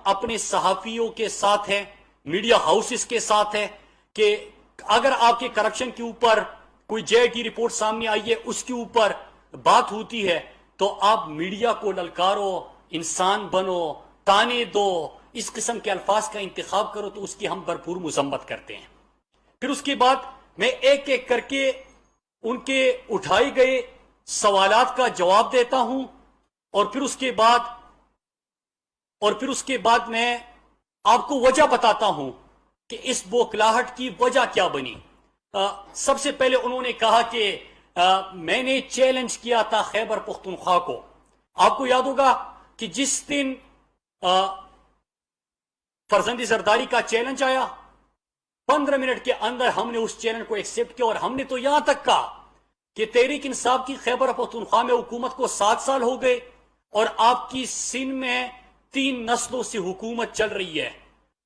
اپنے صحافیوں کے ساتھ ہے، میڈیا ہاؤسز کے ساتھ ہے کہ اگر آپ کے کرپشن کے اوپر کوئی جے کی رپورٹ سامنے آئی ہے، اس کے اوپر بات ہوتی ہے تو آپ میڈیا کو للکارو، انسان بنو، تانے دو، اس قسم کے الفاظ کا انتخاب کرو، تو اس کی ہم بھرپور مذمت کرتے ہیں۔ پھر اس کے بعد میں ایک ایک کر کے ان کے اٹھائے گئے سوالات کا جواب دیتا ہوں، اور پھر اس کے بعد میں آپ کو وجہ بتاتا ہوں کہ اس بوکھلاہٹ کی وجہ کیا بنی۔ سب سے پہلے انہوں نے کہا کہ میں نے چیلنج کیا تھا خیبر پختونخوا کو۔ آپ کو یاد ہوگا کہ جس دن فرزند زرداری کا چیلنج آیا، 15 منٹ کے اندر ہم نے اس چیلنج کو ایکسپٹ کیا، اور ہم نے تو یہاں تک کہا کہ تحریک انصاف کی خیبر پختونخوا میں حکومت کو 7 سال ہو گئے، اور آپ کی سندھ میں 3 نسلوں سے حکومت چل رہی ہے،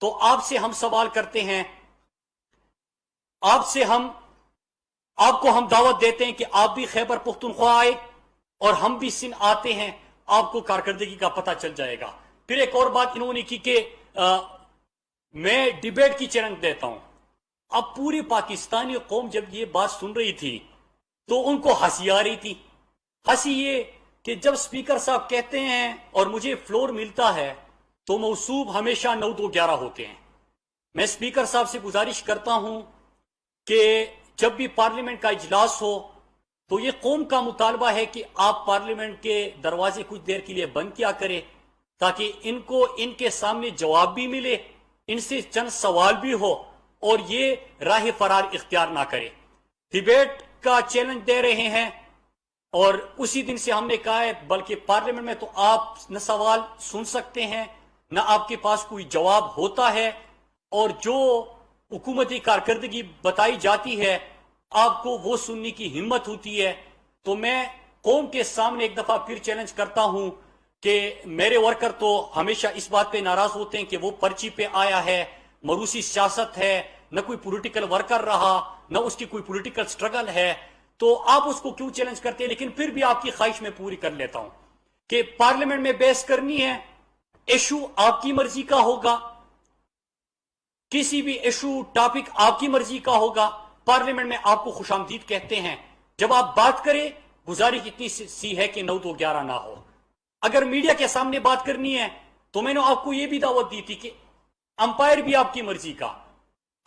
تو آپ سے ہم سوال کرتے ہیں، آپ کو ہم دعوت دیتے ہیں کہ آپ بھی خیبر پختونخوا آئے اور ہم بھی سندھ آتے ہیں، آپ کو کارکردگی کا پتہ چل جائے گا۔ پھر ایک اور بات انہوں نے کی کہ میں ڈیبیٹ کی چیلنج دیتا ہوں۔ اب پوری پاکستانی قوم جب یہ بات سن رہی تھی تو ان کو ہنسی آ رہی تھی۔ ہنسی یہ کہ جب سپیکر صاحب کہتے ہیں اور مجھے فلور ملتا ہے تو موصوب ہمیشہ 9-2-11 ہوتے ہیں۔ میں سپیکر صاحب سے گزارش کرتا ہوں کہ جب بھی پارلیمنٹ کا اجلاس ہو تو یہ قوم کا مطالبہ ہے کہ آپ پارلیمنٹ کے دروازے کچھ دیر کے لیے بند کیا کرے، تاکہ ان کو ان کے سامنے جواب بھی ملے، ان سے چند سوال بھی ہو، اور یہ راہ فرار اختیار نہ کرے۔ ڈیبیٹ کا چیلنج دے رہے ہیں، اور اسی دن سے ہم نے کہا ہے بلکہ پارلیمنٹ میں تو آپ نہ سوال سن سکتے ہیں، نہ آپ کے پاس کوئی جواب ہوتا ہے، اور جو حکومتی کارکردگی بتائی جاتی ہے آپ کو وہ سننے کی ہمت ہوتی ہے۔ تو میں قوم کے سامنے ایک دفعہ پھر چیلنج کرتا ہوں کہ میرے ورکر تو ہمیشہ اس بات پہ ناراض ہوتے ہیں کہ وہ پرچی پہ آیا ہے، مروسی سیاست ہے، نہ کوئی پولیٹیکل ورکر رہا، نہ اس کی کوئی پولیٹیکل سٹرگل ہے، تو آپ اس کو کیوں چیلنج کرتے ہیں؟ لیکن پھر بھی آپ کی خواہش میں پوری کر لیتا ہوں کہ پارلیمنٹ میں بحث کرنی ہے، ایشو آپ کی مرضی کا ہوگا، کسی بھی ایشو ٹاپک آپ کی مرضی کا ہوگا، پارلیمنٹ میں آپ کو خوش آمدید کہتے ہیں۔ جب آپ بات کریں، گزارش اتنی سی ہے کہ 9-2-11 نہ ہو۔ اگر میڈیا کے سامنے بات کرنی ہے تو میں نے آپ کو یہ بھی دعوت دی تھی کہ امپائر بھی آپ کی مرضی کا،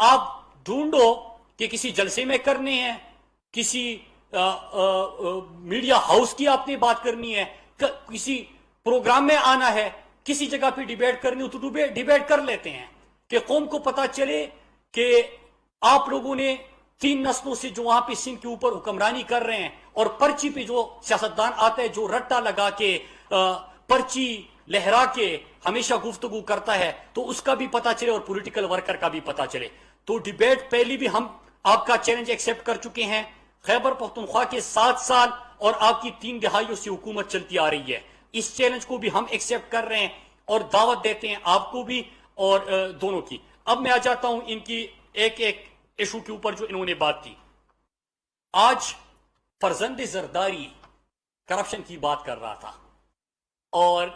آپ ڈھونڈو کہ کسی جلسے میں کرنے ہیں، کسی میڈیا ہاؤس کی آپ نے بات کرنی ہے، کسی پروگرام میں آنا ہے، کسی جگہ پہ ڈیبیٹ کرنی ہو تو ڈیبیٹ کر لیتے ہیں، کہ قوم کو پتا چلے کہ آپ لوگوں نے 3 نسلوں سے جو وہاں پہ سندھ کے اوپر حکمرانی کر رہے ہیں، اور پرچی پہ جو سیاستدان آتا ہے جو رٹا لگا کے پرچی لہرا کے ہمیشہ گفتگو کرتا ہے، تو اس کا بھی پتا چلے اور پولیٹیکل ورکر کا بھی پتا چلے۔ تو ڈیبیٹ پہلی بھی ہم آپ کا چیلنج ایکسپٹ کر چکے ہیں۔ خیبر پختونخوا کے 7 سال اور آپ کی 3 دہائیوں سے حکومت چلتی آ رہی ہے، اس چیلنج کو بھی ہم ایکسپٹ کر رہے ہیں اور دعوت دیتے ہیں آپ کو بھی اور دونوں کی۔ اب میں آ جاتا ہوں ان کی ایک ایک ایشو کے اوپر جو انہوں نے بات کی۔ آج فرزند زرداری کرپشن کی بات کر رہا تھا، اور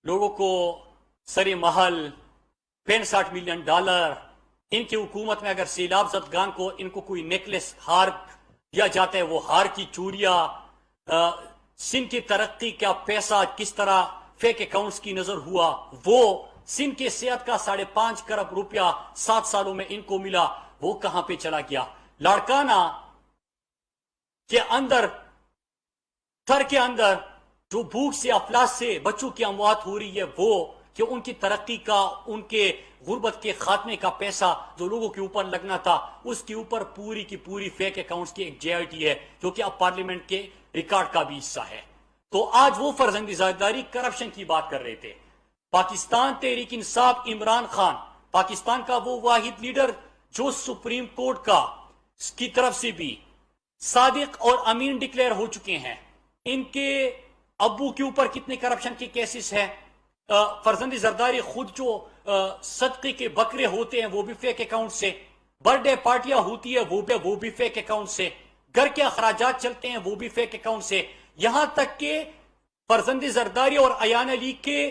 لوگوں کو سر محل $65 ملین، ان کی حکومت میں اگر سیلاب زدگان کو ان کو کوئی نیکلس ہار دیا جاتا ہے، وہ ہار کی چوریاں، سندھ کی ترقی کا پیسہ کس طرح فیک اکاؤنٹس کی نظر ہوا، وہ سندھ کے صحت کا 5.5 کروڑ روپیہ 7 سالوں میں ان کو ملا، وہ کہاں پہ چلا گیا؟ لاڑکانہ کے اندر، تھر کے اندر جو بھوک سے افلاس سے بچوں کی اموات ہو رہی ہے، وہ کہ ان کی ترقی کا، ان کے غربت کے خاتمے کا پیسہ جو لوگوں کے اوپر لگنا تھا، اس کے اوپر پوری کی پوری فیک اکاؤنٹس کی ایک JIT ہے جو کہ اب پارلیمنٹ کے ریکارڈ کا بھی حصہ ہے۔ تو آج وہ فرزند زرداری کرپشن کی بات کر رہے تھے۔ پاکستان تحریک انصاف عمران خان، پاکستان کا وہ واحد لیڈر جو سپریم کورٹ کا کی طرف سے بھی صادق اور امین ڈکلیئر ہو چکے ہیں۔ ان کے ابو کے اوپر کتنے کرپشن کے کیسز ہیں؟ فرزند زرداری خود جو صدقے کے بکرے ہوتے ہیں وہ بھی فیک اکاؤنٹ سے، برتھ ڈے پارٹیاں ہوتی ہے وہ بھی فیک اکاؤنٹ سے، گھر کے اخراجات چلتے ہیں وہ بھی فیک اکاؤنٹ سے، یہاں تک کہ فرزند زرداری اور ایان علی کے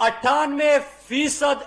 98%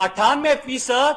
98%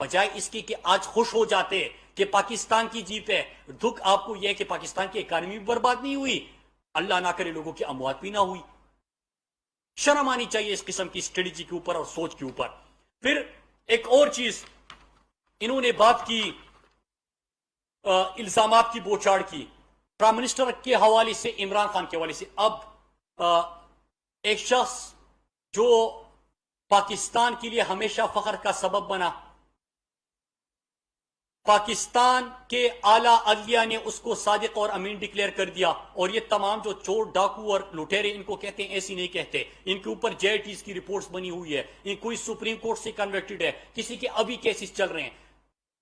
بجائے اس کی کہ آج خوش ہو جاتے کہ پاکستان کی جیت ہے. دکھ آپ کو یہ ہے کہ پاکستان کی اکانومی بھی برباد نہیں ہوئی, اللہ نہ کرے لوگوں کی اموات بھی نہ ہوئی. شرم آنی چاہیے اس قسم کی اسٹریٹجی کے اوپر اور سوچ کے اوپر. پھر ایک اور چیز انہوں نے بات کی, الزامات کی بوچھاڑ کی پرائم منسٹر کے حوالے سے, عمران خان کے حوالے سے. اب ایک شخص جو پاکستان کے لیے ہمیشہ فخر کا سبب بنا, پاکستان کے اعلیٰ عدلیہ نے اس کو صادق اور امین ڈکلیئر کر دیا, اور یہ تمام جو چور ڈاکو اور لٹیرے ان کو کہتے ہیں, ایسی نہیں کہتے. ان کے اوپر جے ٹیز کی رپورٹس بنی ہوئی ہے, ان کوئی سپریم کورٹ سے کنوکٹڈ ہے, کسی کے ابھی کیسز چل رہے ہیں.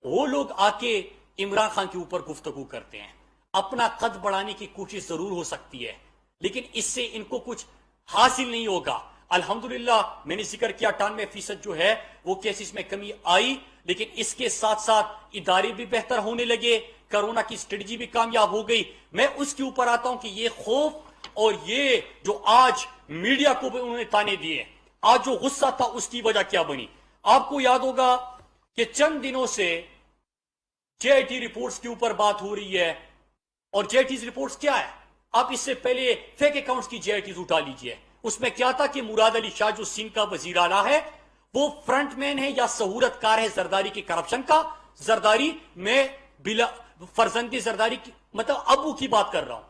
وہ لوگ آ کے عمران خان کے اوپر گفتگو کرتے ہیں. اپنا قد بڑھانے کی کوشش ضرور ہو سکتی ہے, لیکن اس سے ان کو کچھ حاصل نہیں ہوگا. الحمدللہ میں نے ذکر کیا 98% جو ہے وہ کیسز میں کمی آئی, لیکن اس کے ساتھ ساتھ ادارے بھی بہتر ہونے لگے, کرونا کی اسٹریٹجی بھی کامیاب ہو گئی. میں اس کے اوپر آتا ہوں کہ یہ خوف اور یہ جو آج میڈیا کو بھی انہوں نے تانے دیے, آج جو غصہ تھا اس کی وجہ کیا بنی. آپ کو یاد ہوگا کہ چند دنوں سے جے آئی ٹی رپورٹس کے اوپر بات ہو رہی ہے, اور جے آئی ٹیز رپورٹس کیا ہے, آپ اس سے پہلے فیک اکاؤنٹس کی جے آئی ٹیز اٹھا لیجئے. اس میں کیا تھا کہ مراد علی شاہ جو سندھ کا وزیر اعلیٰ ہے وہ فرنٹ مین ہے یا سہولت کار ہے زرداری کی کرپشن کا. زرداری میں فرزند زرداری کی مطلب ابو کی بات کر رہا ہوں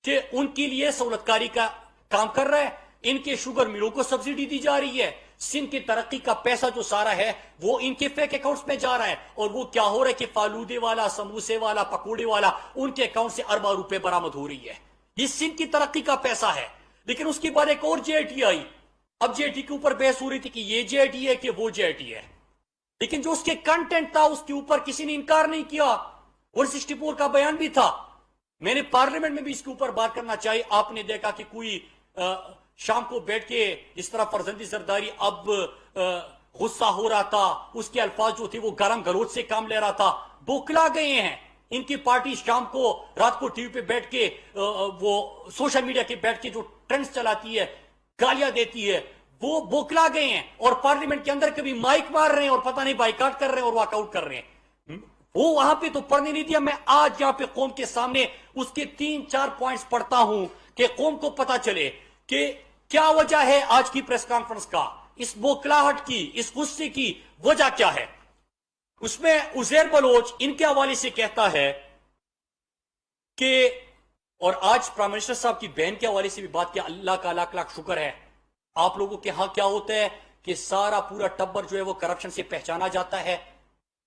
کہ ان کے لیے سہولت کاری کا کام کر رہا ہے. ان کے شوگر ملوں کو سبسڈی دی جا رہی ہے. سندھ کی ترقی کا پیسہ جو سارا ہے وہ ان کے فیک اکاؤنٹس میں جا رہا ہے, اور وہ کیا ہو رہا ہے کہ فالودے والا, سموسے والا, پکوڑے والا, ان کے اکاؤنٹ سے اربوں روپے برآمد ہو رہی ہے. یہ سندھ کی ترقی کا پیسہ ہے. لیکن اس کے بعد ایک اور جے آئی ٹی آئی. اب جے آئی ٹی کے اوپر بحث ہو رہی تھی کہ یہ جے آئی ٹی ہے کہ وہ جے آئی ٹی ہے, لیکن جو اس کے کنٹینٹ تھا اس کے اوپر کسی نے انکار نہیں کیا. 164 کا بیان بھی تھا, میں نے پارلیمنٹ میں بھی اس کے اوپر بات کرنا چاہیے. آپ نے دیکھا کہ کوئی شام کو بیٹھ کے اس طرح فرزندی زرداری اب غصہ ہو رہا تھا, اس کے الفاظ جو تھے وہ گرم گلوچ سے کام لے رہا تھا. بوکلا گئے ہیں. ان کی پارٹی شام کو رات کو ٹی وی پہ بیٹھ کے وہ سوشل میڈیا کے بیٹھ کے جو ٹرینڈز چلاتی ہے, گالیاں دیتی ہے, وہ بوکلا گئے ہیں, اور پارلیمنٹ کے اندر کبھی مائک مار رہے ہیں اور پتہ نہیں بائیکاٹ کر رہے ہیں اور واک آؤٹ کر رہے ہیں. وہ وہاں پہ تو پڑھنے نہیں دیا. میں آج یہاں پہ قوم کے سامنے اس کے 3-4 پوائنٹس پڑھتا ہوں کہ قوم کو پتہ چلے کہ کیا وجہ ہے آج کی پریس کانفرنس کا, اس بوکلاہٹ کی, اس غصے کی وجہ کیا ہے. اس میں عزیر بلوچ ان کے حوالے سے کہتا ہے کہ, اور آج پرائم منسٹر صاحب کی بہن کے حوالے سے بھی بات کیا, اللہ کا لاکھ لاکھ شکر ہے. آپ لوگوں کے ہاں کیا ہوتا ہے کہ سارا پورا ٹبر جو ہے وہ کرپشن سے پہچانا جاتا ہے,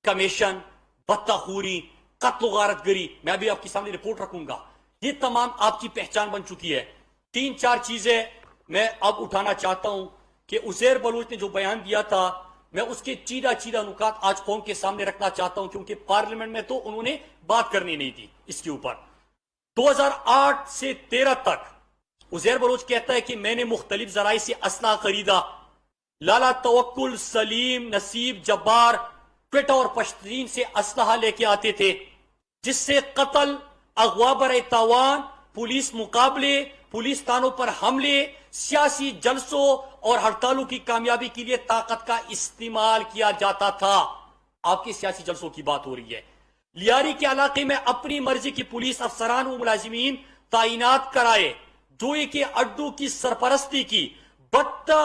کمیشن, بطخوری, قتل و غارت گری. میں بھی آپ کے سامنے رپورٹ رکھوں گا, یہ تمام آپ کی پہچان بن چکی ہے. 3-4 چیزیں میں اب اٹھانا چاہتا ہوں کہ عزیر بلوچ نے جو بیان دیا تھا, میں اس کے چیدہ نکات آج قوم کے سامنے رکھنا چاہتا ہوں, کیونکہ پارلیمنٹ میں تو انہوں نے بات کرنی نہیں تھی اس کے اوپر. 2008 سے 13 تک عزیر بلوچ کہتا ہے کہ میں نے مختلف ذرائع سے اسلحہ خریدا. لالا توکل, سلیم, نصیب, جبار, کوئٹہ اور پشتین سے اسلحہ لے کے آتے تھے, جس سے قتل, اغوا برائے تاوان, پولیس مقابلے, پولیس تھانوں پر حملے, سیاسی جلسوں اور ہڑتالوں کی کامیابی کے لیے طاقت کا استعمال کیا جاتا تھا. آپ کے سیاسی جلسوں کی بات ہو رہی ہے. لیاری کے علاقے میں اپنی مرضی کی پولیس افسران و ملازمین تعینات کرائے, جوئے کے اڈوں کی سرپرستی کی, بتہ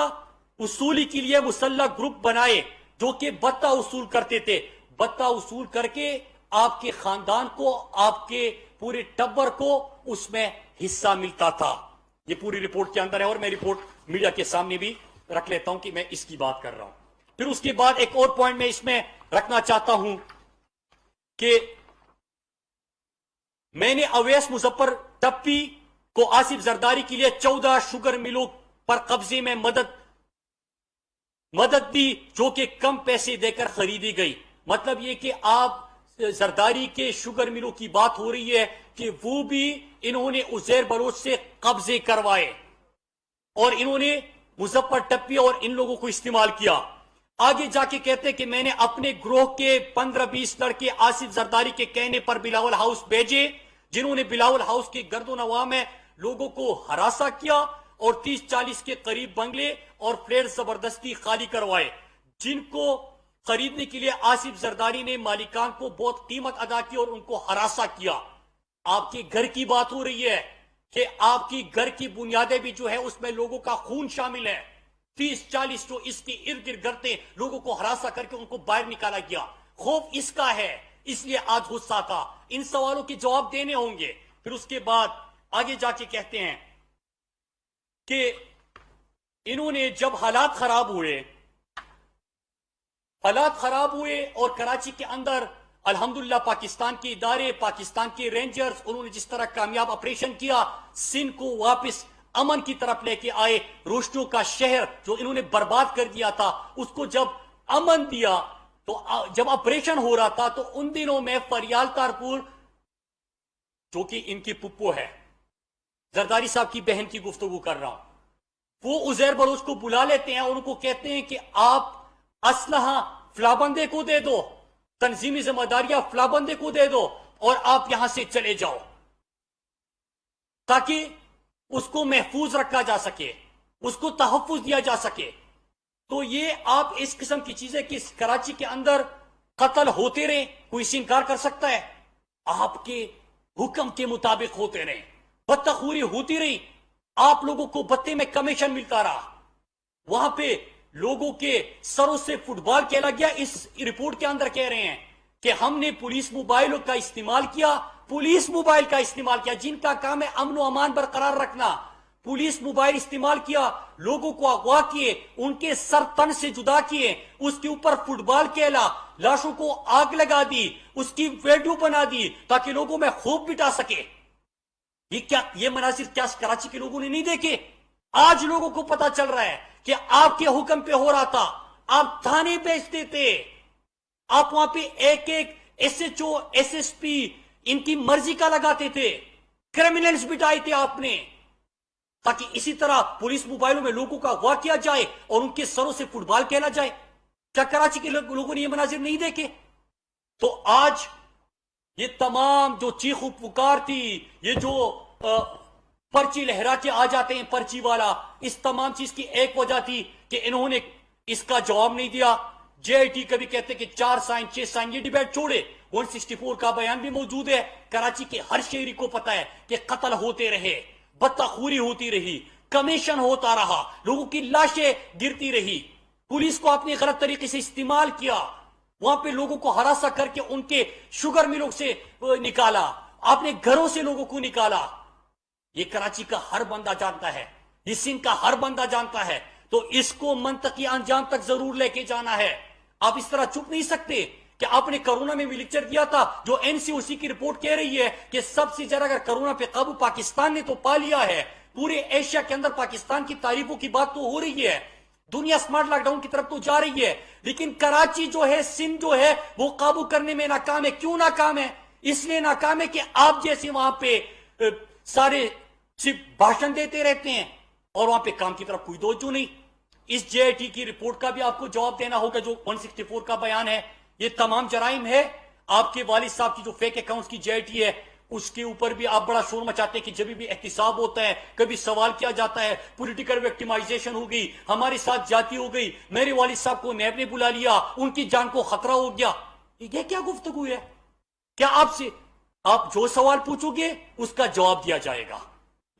اصولی کے لیے مسلح گروپ بنائے جو کہ بتہ اصول کرتے تھے. بتہ اصول کر کے آپ کے خاندان کو, آپ کے پورے ٹبر کو اس میں حصہ ملتا تھا. یہ پوری رپورٹ کے اندر ہے, اور میں رپورٹ میڈیا کے سامنے بھی رکھ لیتا ہوں کہ میں اس کی بات کر رہا ہوں. پھر اس کے بعد ایک اور پوائنٹ میں اس میں رکھنا چاہتا ہوں کہ میں نے اویس مظفر ٹپی کو آصف زرداری کے لیے 14 شوگر ملوں پر قبضے میں مدد دی, جو کہ کم پیسے دے کر خریدی گئی. مطلب یہ کہ آپ زرداری کے شوگر ملوں کی بات ہو رہی ہے کہ وہ بھی انہوں نے عزیر بلوچ سے قبضے کروائے, اور انہوں نے مظفر ٹپی اور ان لوگوں کو استعمال کیا. آگے جا کے کہتے کہ میں نے اپنے گروہ کے 15-20 لڑکے آصف زرداری کے کہنے پر بلاول ہاؤس بھیجے, جنہوں نے بلاول ہاؤس کے گرد و نواح میں لوگوں کو ہراساں کیا اور 30-40 کے قریب بنگلے اور فلیٹ زبردستی خالی کروائے, جن کو خریدنے کے لیے آصف زرداری نے مالکان کو بہت قیمت ادا کی اور ان کو ہراساں کیا. آپ کے گھر کی بات ہو رہی ہے کہ آپ کی گھر کی بنیادیں بھی جو ہے اس میں لوگوں کا خون شامل ہے. 30-40 جو اس کے ارد گرد گرتے لوگوں کو ہراساں کر کے ان کو باہر نکالا گیا. خوف اس کا ہے, اس لیے آج غصہ تھا. ان سوالوں کے جواب دینے ہوں گے. پھر اس کے بعد آگے جا کے کہتے ہیں کہ انہوں نے جب حالات خراب ہوئے اور کراچی کے اندر الحمدللہ پاکستان کے ادارے, پاکستان کے رینجرز, انہوں نے جس طرح کامیاب آپریشن کیا, سندھ کو واپس امن کی طرف لے کے آئے. روشنیوں کا شہر جو انہوں نے برباد کر دیا تھا اس کو جب امن دیا, تو جب آپریشن ہو رہا تھا تو ان دنوں میں فریال تارپور جو کہ ان کی پپو ہے, زرداری صاحب کی بہن کی گفتگو کر رہا ہوں, وہ عزیر بلوچ کو بلا لیتے ہیں اور ان کو کہتے ہیں کہ آپ اسلحہ فلاں بندے کو دے دو, تنظیمی ذمہ داریاں فلاں بندے کو دے دو اور آپ یہاں سے چلے جاؤ تاکہ اس کو محفوظ رکھا جا سکے, اس کو تحفظ دیا جا سکے. تو یہ آپ اس قسم کی چیزیں کہ کراچی کے اندر قتل ہوتے رہے, کوئی اس انکار کر سکتا ہے؟ آپ کے حکم کے مطابق ہوتے رہے, بدتخوری ہوتی رہی, آپ لوگوں کو بتے میں کمیشن ملتا رہا, وہاں پہ لوگوں کے سروں سے فٹ بال کھیلا گیا. اس رپورٹ کے اندر کہہ رہے ہیں کہ ہم نے پولیس موبائل کا استعمال کیا, جن کا کام ہے امن و امان برقرار رکھنا. پولیس موبائل استعمال کیا, لوگوں کو اغوا کیے, ان کے سر تن سے جدا کیے, اس کے اوپر فٹ بال کھیلا, لاشوں کو آگ لگا دی, اس کی ویڈیو بنا دی تاکہ لوگوں میں خوف بٹا سکے. یہ مناظر کیا کراچی کے لوگوں نے نہیں دیکھے؟ آج لوگوں کو پتا چل رہا ہے کہ آپ کے حکم پہ ہو رہا تھا. آپ تھانے بیچتے تھے, آپ وہاں پہ ایک S H O, S S P ان کی مرضی کا لگاتے تھے, کرمنلز بٹائے تھے آپ نے, تاکہ اسی طرح پولیس موبائلوں میں لوگوں کا اغوا کیا جائے اور ان کے سروں سے فٹ بال کھیلا جائے. کیا کراچی کے لوگوں نے یہ مناظر نہیں دیکھے؟ تو آج یہ تمام جو چیخ و پکار تھی, یہ جو پرچی لہرا کے آ جاتے ہیں پرچی والا, اس تمام چیز کی ایک وجہ تھی کہ انہوں نے اس کا جواب نہیں دیا. جے آئی ٹی کبھی کہتے کہ 4 سائن 6 سائن, یہ ڈیبیٹ چھوڑے. 164 کا بیان بھی موجود ہے. کراچی کے ہر شہری کو پتا ہے کہ قتل ہوتے رہے, بدتخوری ہوتی رہی, کمیشن ہوتا رہا, لوگوں کی لاشیں گرتی رہی, پولیس کو آپ نے غلط طریقے سے استعمال کیا, وہاں پہ لوگوں کو ہراساں کر کے ان کے شوگر ملوں سے نکالا, آپ نے گھروں سے لوگوں کو نکالا. یہ کراچی کا ہر بندہ جانتا ہے, یہ سندھ کا ہر بندہ جانتا ہے. تو اس کو منطقی انجام تک ضرور لے کے جانا ہے. آپ اس طرح چپ نہیں سکتے کہ آپ نے کرونا میں بھی لیکچر دیا تھا, جو این سی او سی کی رپورٹ کہہ رہی ہے کہ سب سے زیادہ اگر کرونا پہ قابو پاکستان نے تو پا لیا ہے. پورے ایشیا کے اندر پاکستان کی تعریفوں کی بات تو ہو رہی ہے, دنیا سمارٹ لاک ڈاؤن کی طرف تو جا رہی ہے, لیکن کراچی جو ہے, سندھ جو ہے, وہ قابو کرنے میں ناکام ہے. کیوں ناکام ہے؟ اس لیے ناکام ہے کہ آپ جیسے وہاں پہ سارے صرف بھاشن دیتے رہتے ہیں اور وہاں پہ کام کی طرف کوئی توجہ نہیں. اس جے آئی ٹی کی رپورٹ کا بھی آپ کو جواب دینا ہوگا, جو 164 کا بیان ہے. یہ تمام جرائم ہے. آپ کے والد صاحب کی جو فیک اکاؤنٹس کی جے آئی ٹی ہے, اس کے اوپر بھی آپ بڑا شور مچاتے ہیں کہ جب بھی احتساب ہوتا ہے کبھی سوال کیا جاتا ہے, پولیٹیکل وکٹمائزیشن ہو گئی, ہمارے ساتھ جاتی ہو گئی, میرے والد صاحب کو نیب نے بلا لیا, ان کی جان کو خطرہ ہو گیا. یہ کیا گفتگو ہے؟ کیا آپ جو سوال پوچھو گے اس کا جواب دیا جائے گا؟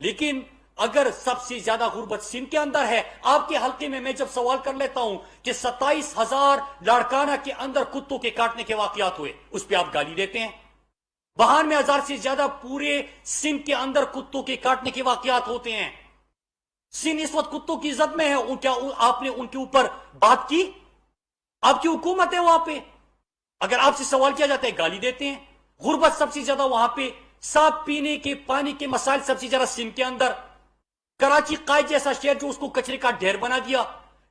لیکن اگر سب سے زیادہ غربت سندھ کے اندر ہے, آپ کے حلقے میں جب سوال کر لیتا ہوں کہ 27,000 لاڑکانہ کے اندر کتوں کے کاٹنے کے واقعات ہوئے, اس پہ آپ گالی دیتے ہیں. 92,000 سے زیادہ پورے سندھ کے اندر کتوں کے کاٹنے کے واقعات ہوتے ہیں. سندھ اس وقت کتوں کی زد میں ہے. کیا آپ نے ان کے اوپر بات کی؟ آپ کی حکومت ہے وہاں پہ, اگر آپ سے سوال کیا جاتا ہے گالی دیتے ہیں. غربت سب سے زیادہ وہاں پہ, صاف پینے کے پانی کے مسائل سب سے زیادہ سندھ کے اندر. کراچی قائد جیسا شہر جو اس کو کچرے کا ڈھیر بنا دیا.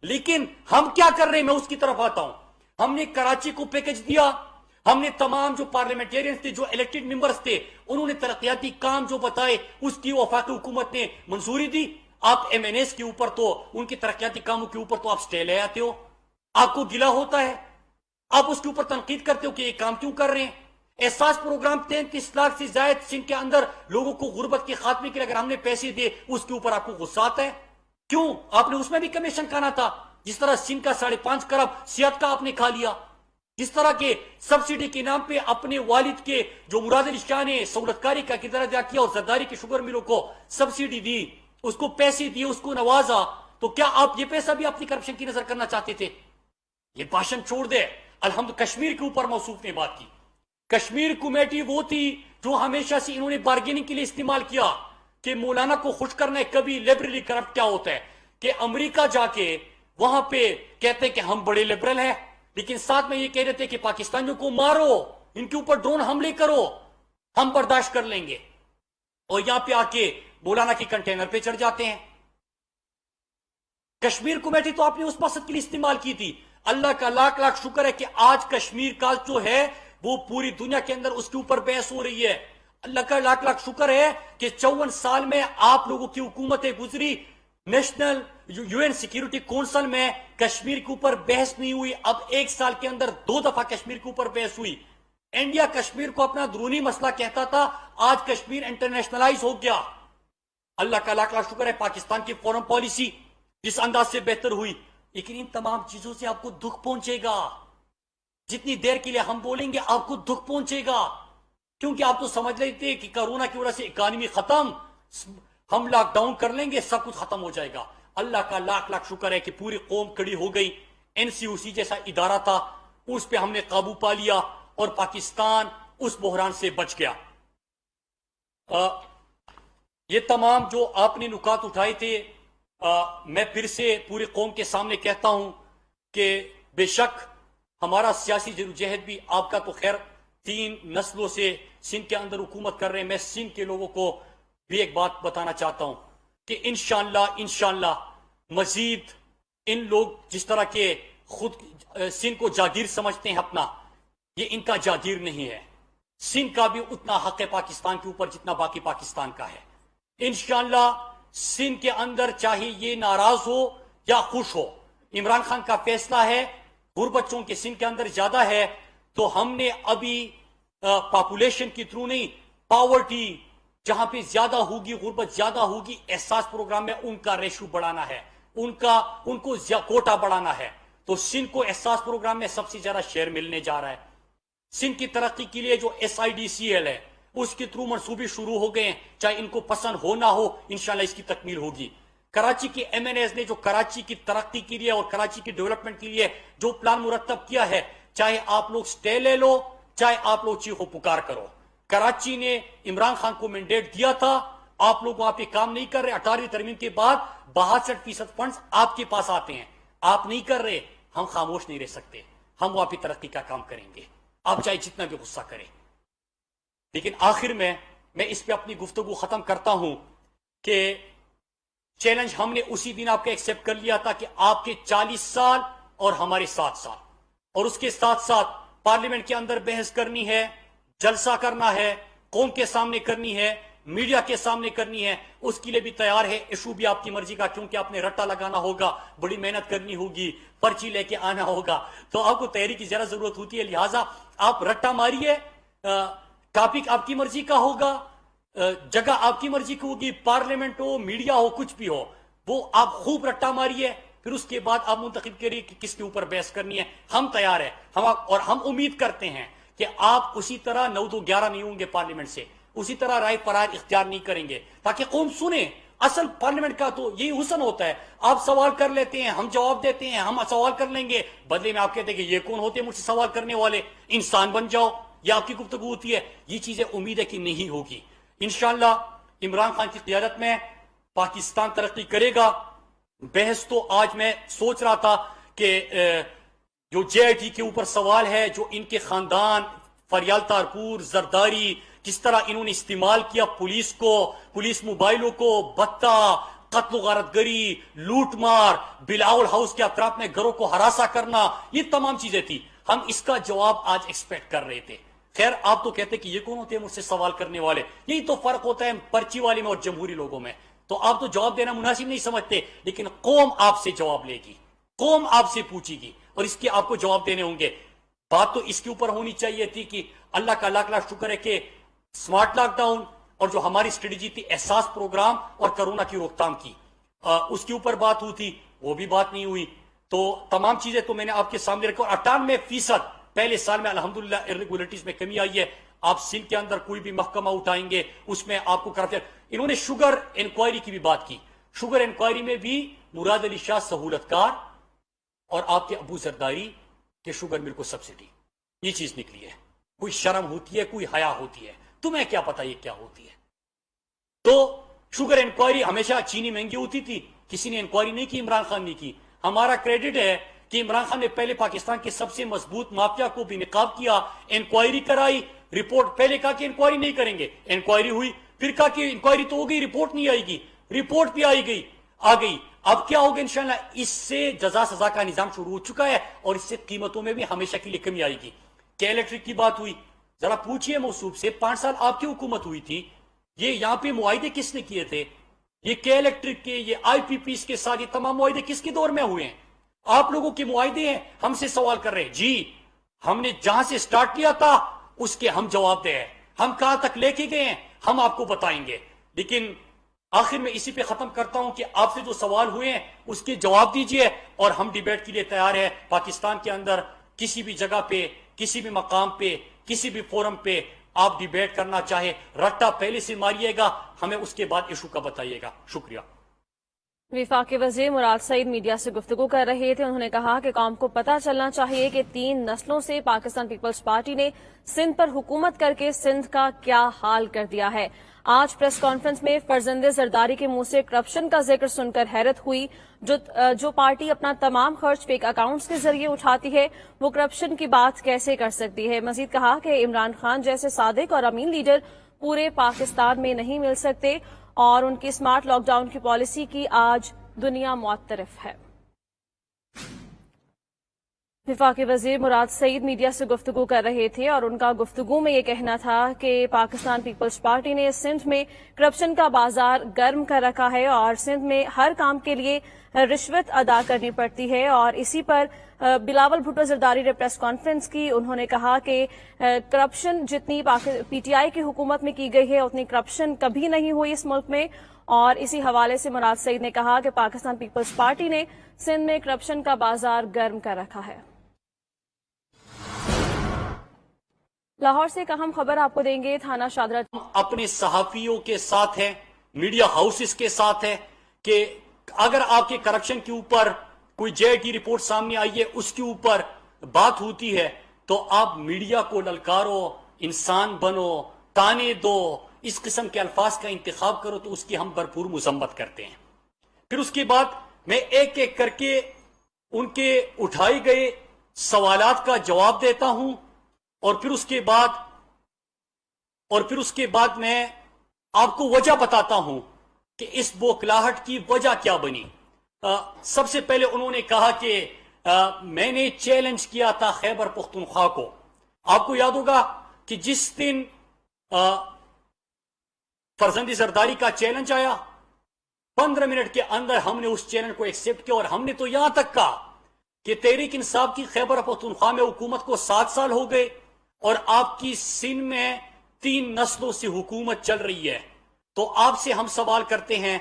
لیکن ہم کیا کر رہے ہیں, میں اس کی طرف آتا ہوں. ہم نے کراچی کو پیکج دیا, ہم نے تمام جو پارلیمنٹیرینز تھے, جو الیکٹڈ ممبرز تھے, انہوں نے ترقیاتی کام جو بتائے اس کی وفاقی حکومت نے منظوری دی. آپ ایم این ایس کے اوپر تو, ان کی ترقیاتی کاموں کے اوپر تو آپ سٹے لے آتے ہو, آپ کو گلا ہوتا ہے, آپ اس کے اوپر تنقید کرتے ہو کہ یہ کام کیوں کر رہے ہیں. احساس پروگرام 33 لاکھ سے زائد سندھ کے اندر لوگوں کو غربت کے خاتمے کے لیے اگر ہم نے پیسے دیے, اس کے اوپر آپ کو غصہ آتا ہے. کیوں؟ آپ نے اس میں بھی کمیشن کھانا تھا, جس طرح سندھ کا 5.5 کروڑ صحت کا آپ نے کھا لیا. جس طرح کے سبسڈی کے نام پہ اپنے والد کے جو مراد علی شاہ نے سہولت کاری کا کردار ادا کیا اور زرداری کے شوگر ملوں کو سبسڈی دی، اس کو پیسے دیے، اس کو نوازا، تو کیا آپ یہ پیسہ بھی اپنی کرپشن کی نظر کرنا چاہتے تھے؟ یہ بھاشن چھوڑ دے۔ الحمد کشمیر کے اوپر موصوف نے بات کی۔ کشمیر کمیٹی وہ تھی جو ہمیشہ سے انہوں نے بارگیننگ کے لیے استعمال کیا کہ مولانا کو خوش کرنا ہے۔ کبھی لبرلی کرپٹ کیا ہوتا ہے کہ امریکہ جا کے وہاں پہ کہتے ہیں کہ ہم بڑے لبرل ہیں، لیکن ساتھ میں یہ کہہ دیتے کہ پاکستانیوں کو مارو، ان کے اوپر ڈرون حملے کرو، ہم برداشت کر لیں گے، اور یہاں پہ آ کے مولانا کے کنٹینر پہ چڑھ جاتے ہیں۔ کشمیر کمیٹی تو آپ نے اس مقصد کے لیے استعمال کی تھی۔ اللہ کا لاکھ لاکھ شکر ہے کہ آج کشمیر کا جو ہے وہ پوری دنیا کے اندر اس کے اوپر بحث ہو رہی ہے۔ اللہ کا لاکھ لاکھ شکر ہے کہ 54 سال میں آپ لوگوں کی حکومتیں گزری، national U N security council میں کشمیر کے اوپر بحث نہیں ہوئی۔ اب 1 سال کے اندر 2 دفعہ کشمیر کے اوپر بحث ہوئی۔ انڈیا کشمیر کو اپنا درونی مسئلہ کہتا تھا، آج کشمیر انٹرنیشنلائز ہو گیا۔ اللہ کا لاکھ لاکھ شکر ہے پاکستان کی فورن پالیسی جس انداز سے بہتر ہوئی، لیکن ان تمام چیزوں سے آپ کو دکھ پہنچے گا۔ جتنی دیر کے لیے ہم بولیں گے آپ کو دکھ پہنچے گا، کیونکہ آپ تو سمجھ لیتے کہ کرونا کی وجہ سے اکانومی ختم، ہم لاک ڈاؤن کر لیں گے سب کچھ ختم ہو جائے گا۔ اللہ کا لاکھ لاکھ شکر ہے کہ پوری قوم کڑی ہو گئی۔ NCOC جیسا ادارہ تھا اس پہ ہم نے قابو پا لیا اور پاکستان اس بحران سے بچ گیا۔ یہ تمام جو آپ نے نکات اٹھائے تھے، میں پھر سے پوری قوم کے سامنے کہتا ہوں کہ بے شک ہمارا سیاسی جدوجہد بھی، آپ کا تو خیر 3 نسلوں سے سندھ کے اندر حکومت کر رہے ہیں، میں سندھ کے لوگوں کو بھی ایک بات بتانا چاہتا ہوں کہ انشاءاللہ مزید ان لوگ جس طرح کے خود سندھ کو جاگیر سمجھتے ہیں اپنا، یہ ان کا جاگیر نہیں ہے۔ سندھ کا بھی اتنا حق ہے پاکستان کے اوپر جتنا باقی پاکستان کا ہے۔ انشاءاللہ سندھ کے اندر چاہے یہ ناراض ہو یا خوش ہو، عمران خان کا فیصلہ ہے غربت کے سندھ کے اندر زیادہ ہے، تو ہم نے ابھی پاپولیشن کے تھرو نہیں، پاورٹی جہاں پہ زیادہ ہوگی، غربت زیادہ ہوگی، احساس پروگرام میں ان کا ریشو بڑھانا ہے، ان کو کوٹا بڑھانا ہے۔ تو سندھ کو احساس پروگرام میں سب سے زیادہ شیئر ملنے جا رہا ہے۔ سندھ کی ترقی کے لیے جو SIDCL ہے اس کے تھرو منصوبے شروع ہو گئے ہیں، چاہے ان کو پسند ہو نہ ہو، انشاءاللہ اس کی تکمیل ہوگی۔ کراچی کے MNAs نے جو کراچی کی ترقی کے لیے اور کراچی کی ڈیولپمنٹ کے لیے جو پلان مرتب کیا ہے، چاہے آپ لوگ سٹے لے لو، چاہے آپ لوگ چیخو پکار کرو، کراچی نے عمران خان کو مینڈیٹ دیا تھا، آپ لوگ وہاں پہ کام نہیں کر رہے۔ 18ویں ترمیم کے بعد 62% فنڈز آپ کے پاس آتے ہیں، آپ نہیں کر رہے، ہم خاموش نہیں رہ سکتے، ہم وہاں پہ ترقی کا کام کریں گے، آپ چاہے جتنا بھی غصہ کریں۔ لیکن آخر میں اس پہ اپنی گفتگو ختم کرتا ہوں کہ چیلنج ہم نے اسی دن آپ کا ایکسپٹ کر لیا تھا کہ آپ کے 40 سال اور ہمارے 7 سال، اور اس کے ساتھ ساتھ پارلیمنٹ کے اندر بحث کرنی ہے، جلسہ کرنا ہے، قوم کے سامنے کرنی ہے، میڈیا کے سامنے کرنی ہے، اس کے لیے بھی تیار ہے۔ ایشو بھی آپ کی مرضی کا، کیونکہ آپ نے رٹا لگانا ہوگا، بڑی محنت کرنی ہوگی، پرچی لے کے آنا ہوگا، تو آپ کو تیاری کی زیادہ ضرورت ہوتی ہے، لہٰذا آپ رٹا ماریے، ٹاپک آپ کی مرضی کا ہوگا، جگہ آپ کی مرضی کی ہوگی، پارلیمنٹ ہو، میڈیا ہو، کچھ بھی ہو، وہ آپ خوب رٹا ماریے، پھر اس کے بعد آپ منتخب کریے کہ کس کے اوپر بحث کرنی ہے۔ ہم تیار ہیں، اور ہم امید کرتے ہیں کہ آپ اسی طرح 9-2-11 نہیں ہوں گے پارلیمنٹ سے، اسی طرح رائے فرار اختیار نہیں کریں گے، تاکہ قوم سنیں۔ اصل پارلیمنٹ کا تو یہی حسن ہوتا ہے، آپ سوال کر لیتے ہیں، ہم جواب دیتے ہیں، ہم سوال کر لیں گے، بدلے میں آپ کہتے ہیں کہ یہ کون ہوتے ہیں مجھ سے سوال کرنے والے، انسان بن جاؤ، یہ آپ کی گفتگو ہوتی ہے۔ یہ چیزیں امید ہے کہ نہیں ہوگی۔ انشاءاللہ عمران خان کی قیادت میں پاکستان ترقی کرے گا۔ بحث تو آج میں سوچ رہا تھا کہ جو JIT کے اوپر سوال ہے، جو ان کے خاندان فریال تارپور، زرداری، کس طرح انہوں نے استعمال کیا پولیس کو، پولیس موبائلوں کو، بتہ، قتل و غارت گری، لوٹ مار، بلاول ہاؤس کے اطراف میں گھروں کو ہراساں کرنا، یہ تمام چیزیں تھی۔ ہم اس کا جواب آج ایکسپیکٹ کر رہے تھے۔ خیر آپ تو کہتے کہ یہ کون ہوتے ہیں مجھ سے سوال کرنے والے، یہی تو فرق ہوتا ہے پرچی والے میں اور جمہوری لوگوں میں، تو آپ تو جواب دینا مناسب نہیں سمجھتے، لیکن قوم آپ سے جواب لے گی، قوم آپ سے پوچھے گی، اور اس کے آپ کو جواب دینے ہوں گے۔ بات تو اس کے اوپر ہونی چاہیے تھی کہ اللہ کا لاکھ لاکھ شکر ہے کہ سمارٹ لاک ڈاؤن اور جو ہماری اسٹریٹجی تھی احساس پروگرام اور کرونا کی روک تھام کی، اس کے اوپر بات ہوئی تھی، وہ بھی بات نہیں ہوئی۔ تو تمام چیزیں تو میں نے آپ کے سامنے رکھی، اور 98% پہلے سال میں الحمدللہ ارریگولیٹریز میں کمی آئی ہے. آپ سندھ کے اندر کوئی بھی محکمہ اٹھائیں گے اس میں آپ کو کرتے. انہوں نے شوگر انکوائری کی بھی بات کی. شوگر انکوائری میں بھی مراد علی شاہ سہولت کار اور آپ کے ابو زرداری کے شوگر مل کو سبسڈی, یہ چیز نکلی ہے. کوئی شرم ہوتی ہے, کوئی حیا ہوتی ہے, تمہیں کیا پتا یہ کیا ہوتی ہے. تو شوگر انکوائری, ہمیشہ چینی مہنگی ہوتی تھی, کسی نے انکوائری نہیں کی, عمران خان نے کی. ہمارا کریڈٹ ہے کہ عمران خان نے پہلے پاکستان کے سب سے مضبوط مافیا کو بھی نقاب کیا, انکوائری کرائی, رپورٹ پہلے کہا کہ انکوائری نہیں کریں گے, انکوائری ہوئی, پھر کہا کہ انکوائری تو ہو گئی, رپورٹ نہیں آئے گی, رپورٹ بھی آ گئی. اب کیا ہوگا انشاءاللہ, اس سے جزا سزا کا نظام شروع ہو چکا ہے اور اس سے قیمتوں میں بھی ہمیشہ کے لیے کمی آئے گی. کیا الیکٹرک کی بات ہوئی, ذرا پوچھئے موصوف سے, 5 سال آپ کی حکومت ہوئی تھی, یہ یہاں پہ معاہدے کس نے کیے تھے؟ یہ کیا الیکٹرک کے, یہ آئی پی پیز کے ساتھ یہ تمام معاہدے کس کے دور میں ہوئے ہیں؟ آپ لوگوں کے معاہدے ہیں, ہم سے سوال کر رہے ہیں. جی ہم نے جہاں سے سٹارٹ کیا تھا اس کے ہم جواب دے ہیں, ہم کہاں تک لے کے گئے ہیں ہم آپ کو بتائیں گے. لیکن آخر میں اسی پہ ختم کرتا ہوں کہ آپ سے جو سوال ہوئے ہیں اس کے جواب دیجئے, اور ہم ڈیبیٹ کے لیے تیار ہیں. پاکستان کے اندر کسی بھی جگہ پہ, کسی بھی مقام پہ, کسی بھی فورم پہ آپ ڈیبیٹ کرنا چاہے, رٹا پہلے سے ماریے گا, ہمیں اس کے بعد ایشو کا بتائیے گا. شکریہ. وفاقی وزیر مراد سعید میڈیا سے گفتگو کر رہے تھے. انہوں نے کہا کہ قوم کو پتہ چلنا چاہیے کہ 3 نسلوں سے پاکستان پیپلز پارٹی نے سندھ پر حکومت کر کے سندھ کا کیا حال کر دیا ہے. آج پریس کانفرنس میں فرزند زرداری کے منہ سے کرپشن کا ذکر سن کر حیرت ہوئی. جو پارٹی اپنا تمام خرچ فیک اکاؤنٹس کے ذریعے اٹھاتی ہے وہ کرپشن کی بات کیسے کر سکتی ہے. مزید کہا کہ عمران خان جیسے صادق اور امین لیڈر پورے پاکستان میں نہیں مل سکتے اور ان کی اسمارٹ لاک ڈاؤن کی پالیسی کی آج دنیا معترف ہے. وفاقی وزیر مراد سعید میڈیا سے گفتگو کر رہے تھے اور ان کا گفتگو میں یہ کہنا تھا کہ پاکستان پیپلز پارٹی نے سندھ میں کرپشن کا بازار گرم کر رکھا ہے اور سندھ میں ہر کام کے لیے رشوت ادا کرنی پڑتی ہے. اور اسی پر بلاول بھٹو زرداری نے پریس کانفرنس کی. انہوں نے کہا کہ کرپشن جتنی پی ٹی آئی کی حکومت میں کی گئی ہے اتنی کرپشن کبھی نہیں ہوئی اس ملک میں. اور اسی حوالے سے مراد سعید نے کہا کہ پاکستان پیپلز پارٹی نے سندھ میں کرپشن کا بازار گرم کر رکھا ہے. لاہور سے ایک اہم خبر آپ کو دیں گے. تھانہ شادرہ اپنے صحافیوں کے ساتھ ہیں, میڈیا ہاؤسز کے ساتھ ہے کہ اگر آپ کے کرپشن کے اوپر کوئی جے کی رپورٹ سامنے آئی ہے, اس کے اوپر بات ہوتی ہے تو آپ میڈیا کو للکارو, انسان بنو, تانے دو, اس قسم کے الفاظ کا انتخاب کرو تو اس کی ہم بھرپور مذمت کرتے ہیں. پھر اس کے بعد میں ایک ایک کر کے ان کے اٹھائے گئے سوالات کا جواب دیتا ہوں اور پھر اس کے بعد میں آپ کو وجہ بتاتا ہوں کہ اس بوکھلاہٹ کی وجہ کیا بنی. سب سے پہلے انہوں نے کہا کہ میں نے چیلنج کیا تھا خیبر پختونخوا کو. آپ کو یاد ہوگا کہ جس دن فرزند زرداری کا چیلنج آیا 15 منٹ کے اندر ہم نے اس چیلنج کو ایکسپٹ کیا اور ہم نے تو یہاں تک کہا کہ تحریک انصاف کی خیبر پختونخوا میں حکومت کو 7 سال ہو گئے اور آپ کی سندھ میں 3 نسلوں سے حکومت چل رہی ہے. تو آپ سے ہم سوال کرتے ہیں,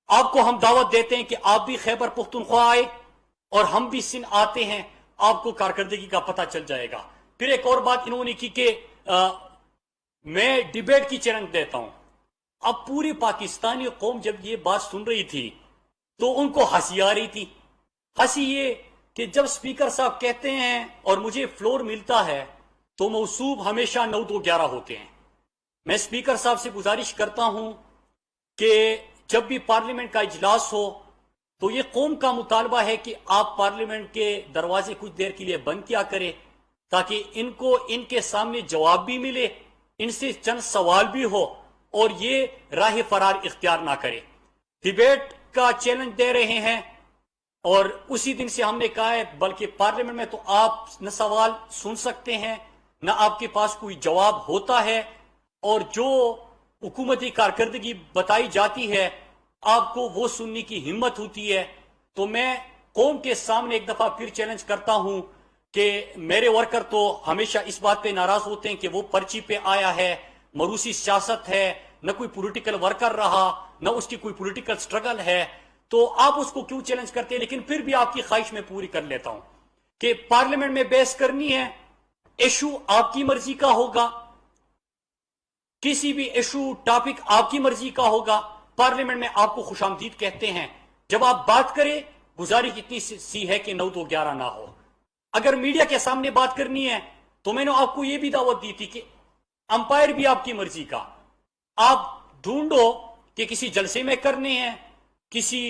آپ کو ہم دعوت دیتے ہیں کہ آپ بھی خیبر پختونخوا آئے اور ہم بھی سندھ آتے ہیں, آپ کو کارکردگی کا پتہ چل جائے گا. پھر ایک اور بات انہوں نے کی کہ میں ڈیبیٹ کی چیلنج دیتا ہوں. اب پوری پاکستانی قوم جب یہ بات سن رہی تھی تو ان کو ہنسی آ رہی تھی. ہنسی یہ کہ جب سپیکر صاحب کہتے ہیں اور مجھے فلور ملتا ہے تو موصوب ہمیشہ 9-2-11 ہوتے ہیں. میں سپیکر صاحب سے گزارش کرتا ہوں کہ جب بھی پارلیمنٹ کا اجلاس ہو تو یہ قوم کا مطالبہ ہے کہ آپ پارلیمنٹ کے دروازے کچھ دیر کے لیے بند کیا کرے تاکہ ان کو ان کے سامنے جواب بھی ملے, ان سے چند سوال بھی ہو اور یہ راہ فرار اختیار نہ کرے. ڈیبیٹ کا چیلنج دے رہے ہیں اور اسی دن سے ہم نے کہا ہے بلکہ پارلیمنٹ میں تو آپ نہ سوال سن سکتے ہیں نہ آپ کے پاس کوئی جواب ہوتا ہے, اور جو حکومتی کارکردگی بتائی جاتی ہے آپ کو وہ سننے کی ہمت ہوتی ہے. تو میں قوم کے سامنے ایک دفعہ پھر چیلنج کرتا ہوں کہ میرے ورکر تو ہمیشہ اس بات پہ ناراض ہوتے ہیں کہ وہ پرچی پہ آیا ہے, مروسی سیاست ہے, نہ کوئی پولیٹیکل ورکر رہا, نہ اس کی کوئی پولیٹیکل سٹرگل ہے. تو آپ اس کو کیوں چیلنج کرتے ہیں؟ لیکن پھر بھی آپ کی خواہش میں پوری کر لیتا ہوں کہ پارلیمنٹ میں بحث کرنی ہے، ایشو آپ کی مرضی کا ہوگا، کسی بھی ایشو ٹاپک آپ کی مرضی کا ہوگا، پارلیمنٹ میں آپ کو خوش آمدید کہتے ہیں۔ جب آپ بات کریں، گزارش اتنی سی ہے کہ 9-2-11 نہ ہو۔ اگر میڈیا کے سامنے بات کرنی ہے تو میں نے آپ کو یہ بھی دعوت دی تھی کہ امپائر بھی آپ کی مرضی کا، آپ ڈھونڈو کہ کسی جلسے میں کرنے ہیں، کسی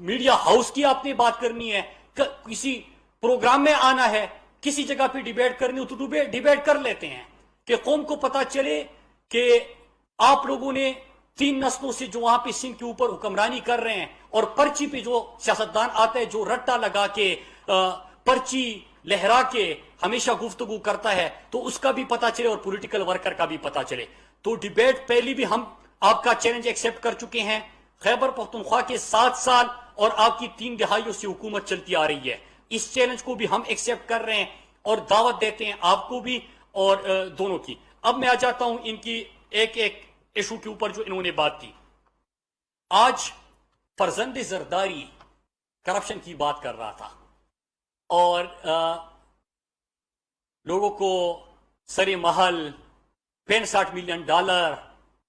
میڈیا ہاؤس کی آپ نے بات کرنی ہے، کسی پروگرام میں آنا ہے، کسی جگہ پہ ڈیبیٹ کرنی ہو تو ڈیبیٹ کر لیتے ہیں کہ قوم کو پتا چلے کہ آپ لوگوں نے 3 نسلوں سے جو وہاں پہ سندھ کے اوپر حکمرانی کر رہے ہیں، اور پرچی پہ جو سیاستدان آتا ہے جو رٹا لگا کے پرچی لہرا کے ہمیشہ گفتگو کرتا ہے، تو اس کا بھی پتا چلے اور پولیٹیکل ورکر کا بھی پتا چلے۔ تو ڈیبیٹ پہلی بھی ہم آپ کا چیلنج ایکسیپٹ کر چکے ہیں۔ خیبر پختونخوا کے 7 سال اور آپ کی 3 دہائیوں سے حکومت چلتی آ رہی ہے، اس چیلنج کو بھی ہم ایکسیپٹ کر رہے ہیں اور دعوت دیتے ہیں آپ کو بھی اور دونوں کی۔ اب میں آ جاتا ہوں ان کی ایک ایشو کے اوپر جو انہوں نے بات کی۔ آج فرزند زرداری کرپشن کی بات کر رہا تھا اور لوگوں کو سر محل $65 ملین،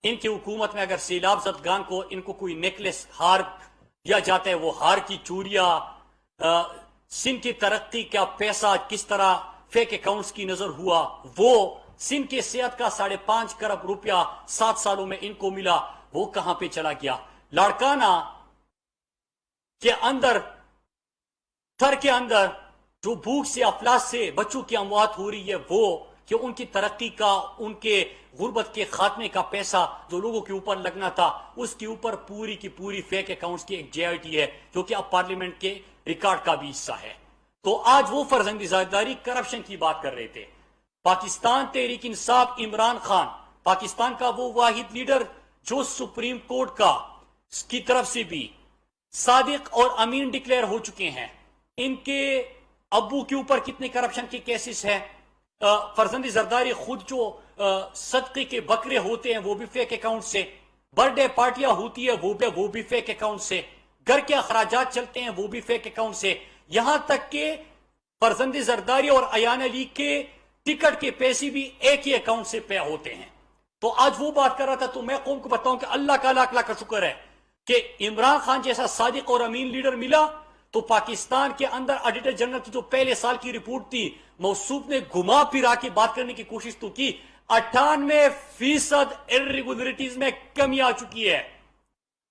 ان کی حکومت میں اگر سیلاب زدگان کو ان کو کوئی نیکلس ہار دیا جاتا ہے، وہ ہار کی چوڑیاں، سندھ کی ترقی کا پیسہ کس طرح فیک اکاؤنٹس کی نظر ہوا، وہ سندھ کے صحت کا 5.5 کروڑ روپیہ 7 سالوں میں ان کو ملا، وہ کہاں پہ چلا گیا؟ لاڑکانہ کے اندر، تھر کے اندر جو بھوک سے افلاس سے بچوں کی اموات ہو رہی ہے، وہ کہ ان کی ترقی کا، ان کے غربت کے خاتمے کا پیسہ جو لوگوں کے اوپر لگنا تھا، اس کے اوپر پوری کی پوری فیک اکاؤنٹس کی ایک JIT ہے جو کہ اب پارلیمنٹ کے ریکارڈ کا بھی حصہ ہے۔ تو آج وہ فرزند زرداری کرپشن کی بات کر رہے تھے۔ پاکستان تحریک انصاف عمران خان، پاکستان کا وہ واحد لیڈر جو سپریم کورٹ کی طرف سے بھی صادق اور امین ڈکلیئر ہو چکے ہیں۔ ان کے ابو کے اوپر کتنے کرپشن کے کیسز ہیں؟ فرزند زرداری خود جو صدقے کے بکرے ہوتے ہیں وہ بھی فیک اکاؤنٹ سے، برتھ ڈے پارٹیاں ہوتی ہے وہ بھی فیک اکاؤنٹ سے، گھر کے اخراجات چلتے ہیں وہ بھی فیک اکاؤنٹ سے، یہاں تک کہ فرزند زرداری اور ایان علی کے ٹکٹ کے پیسے بھی ایک ہی اکاؤنٹ سے پے ہوتے ہیں۔ تو آج وہ بات کر رہا تھا، تو میں قوم کو بتاؤں کہ اللہ کا لاکھ لاکھ کا شکر ہے کہ عمران خان جیسا صادق اور امین لیڈر ملا۔ تو پاکستان کے اندر آڈیٹر جنرل کی جو پہلے سال کی رپورٹ تھی، موصوف نے گھما پھرا کے بات کرنے کی کوشش تو کی، 98% irregularities میں کمی آ چکی ہے۔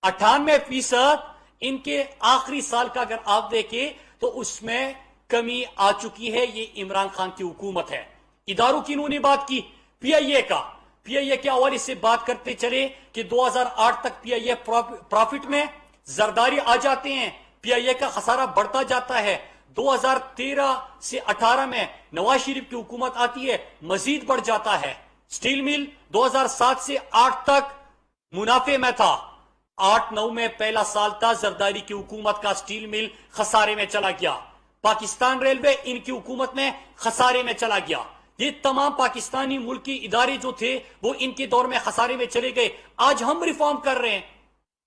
98% ان کے آخری سال کا اگر آپ دیکھیں تو اس میں کمی آ چکی ہے۔ یہ عمران خان کی حکومت ہے۔ اداروں کی انہوں نے بات کی، PIA کا، PIA کے حوالے سے بات کرتے چلے کہ 2008 تک PIA پروفٹ میں، زرداری آ جاتے ہیں، PIA کا خسارہ بڑھتا جاتا ہے۔ 2013 سے 18 میں نواز شریف کی حکومت آتی ہے، مزید بڑھ جاتا ہے۔ سٹیل مل 2007 سے 8 تک منافع میں تھا، 8-9 میں پہلا سال تھا زرداری کی حکومت کا، سٹیل مل خسارے میں چلا گیا۔ پاکستان ریلوے ان کی حکومت میں خسارے میں چلا گیا۔ یہ تمام پاکستانی ملکی ادارے جو تھے وہ ان کے دور میں خسارے میں چلے گئے۔ آج ہم ریفارم کر رہے ہیں،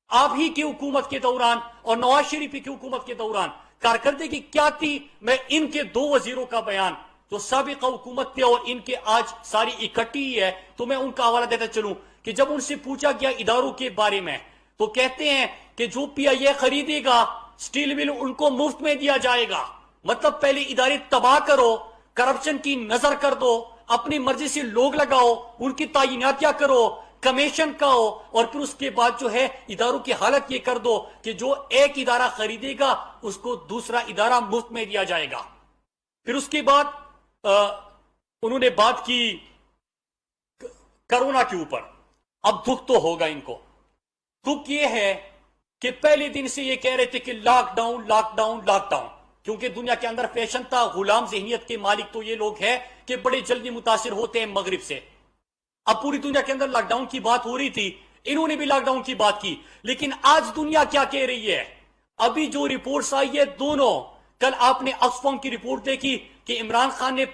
آپ ہی کی حکومت کے دوران اور نواز شریف کی حکومت کے دوران کارکردگی کیا تھی؟ میں ان کے 2 وزیروں کا بیان جو سابقہ حکومت تھے اور ان کے آج ساری اکٹھی ہے، تو میں ان کا حوالہ دیتا چلوں کہ جب ان سے پوچھا گیا اداروں کے بارے میں تو کہتے ہیں کہ جو PIA خریدے گا سٹیل مل ان کو مفت میں دیا جائے گا۔ مطلب پہلے ادارے تباہ کرو، کرپشن کی نظر کر دو، اپنی مرضی سے لوگ لگاؤ، ان کی تعیناتیاں کرو، کمیشن کا ہو، اور پھر اس کے بعد جو ہے اداروں کی حالت یہ کر دو کہ جو ایک ادارہ خریدے گا اس کو دوسرا ادارہ مفت میں دیا جائے گا۔ پھر اس کے بعد انہوں نے بات کی کرونا کے اوپر۔ اب دکھ تو ہوگا ان کو، دکھ یہ ہے کہ پہلے دن سے یہ کہہ رہے تھے کہ lockdown lockdown lockdown, کیونکہ دنیا کے اندر فیشن تھا، غلام ذہنیت کے مالک تو یہ لوگ ہیں کہ بڑے جلدی متاثر ہوتے ہیں مغرب سے۔ اب پوری دنیا کے اندر لاک ڈاؤن کی بات ہو رہی تھی، انہوں نے بھی لاک ڈاؤن کی بات کی، لیکن آج دنیا کیا کہہ رہی ہے؟ ابھی جو رپورٹس آئی ہے دونوں، کل آپ نے آکسفام کی رپورٹ دیکھی کہ عمران خان نے